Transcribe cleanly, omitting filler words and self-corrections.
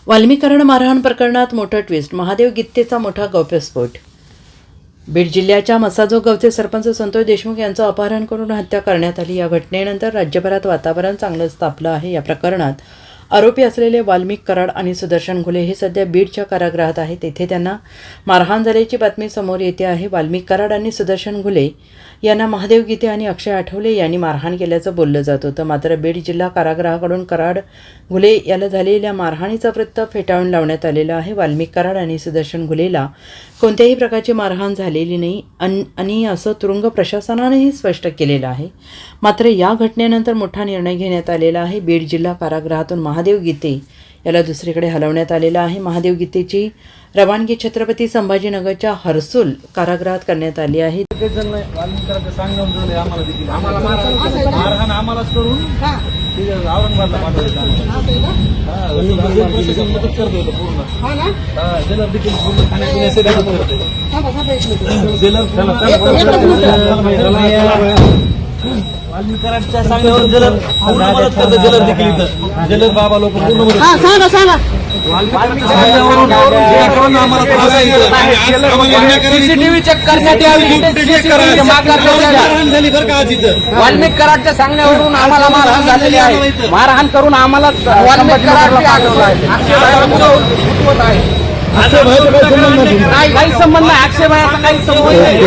वाल्मीकरण मारहाण प्रकरणात मोठा ट्विस्ट, महादेव गित्तेचा मोठा गौप्यस्फोट। बीड जिल्ह्याच्या मसाजोग गावचे सरपंच संतोष देशमुख यांचं अपहरण करून हत्या करण्यात आली। या घटनेनंतर राज्यभरात वातावरण चांगलंच तापलं आहे। या प्रकरणात आरोपी असलेले वाल्मिक कराड आणि सुदर्शन घुले हे सध्या बीडच्या कारागृहात आहेत। तेथे त्यांना मारहाण झाल्याची बातमी समोर येते आहे। वाल्मिक कराड आणि सुदर्शन घुले यांना महादेव गिते आणि अक्षय आठवले यांनी मारहाण केल्याचं बोललं जात होतं। मात्र बीड जिल्हा कारागृहाकडून कराड घुले याला झालेल्या मारहाणीचा वृत्त फेटाळून लावण्यात आलेला आहे। वाल्मिक कराड आणि सुदर्शन घुलेला कोणत्याही प्रकारची मारहाण झालेली नाही आणि असं तुरुंग प्रशासनानेही स्पष्ट केलेलं आहे। मात्र या घटनेनंतर मोठा निर्णय घेण्यात आलेला आहे। बीड जिल्हा कारागृहातून महादेव गिते याला दुसरीकडे हलवण्यात आलेलं आहे। महादेव गितेची रवानगी छत्रपती संभाजीनगरच्या हर्सुल कारागृहात करण्यात आली आहे। वाल्मीकरांच्या सांगण्यावर जलद पूर्ण मदत करते। जलद देखील इथं जलद बाबा लोक पूर्ण मदत सीसीटीव्ही चेक करण्यात यावी। वाल्मिक कराडच्या सांगण्यावरून आम्हाला मारहाण झालेली आहे। मारहाण करून आम्हाला वाल्मिक कराड काही संबंध नाही। अक्षय भाईचा काही संबंध नाही।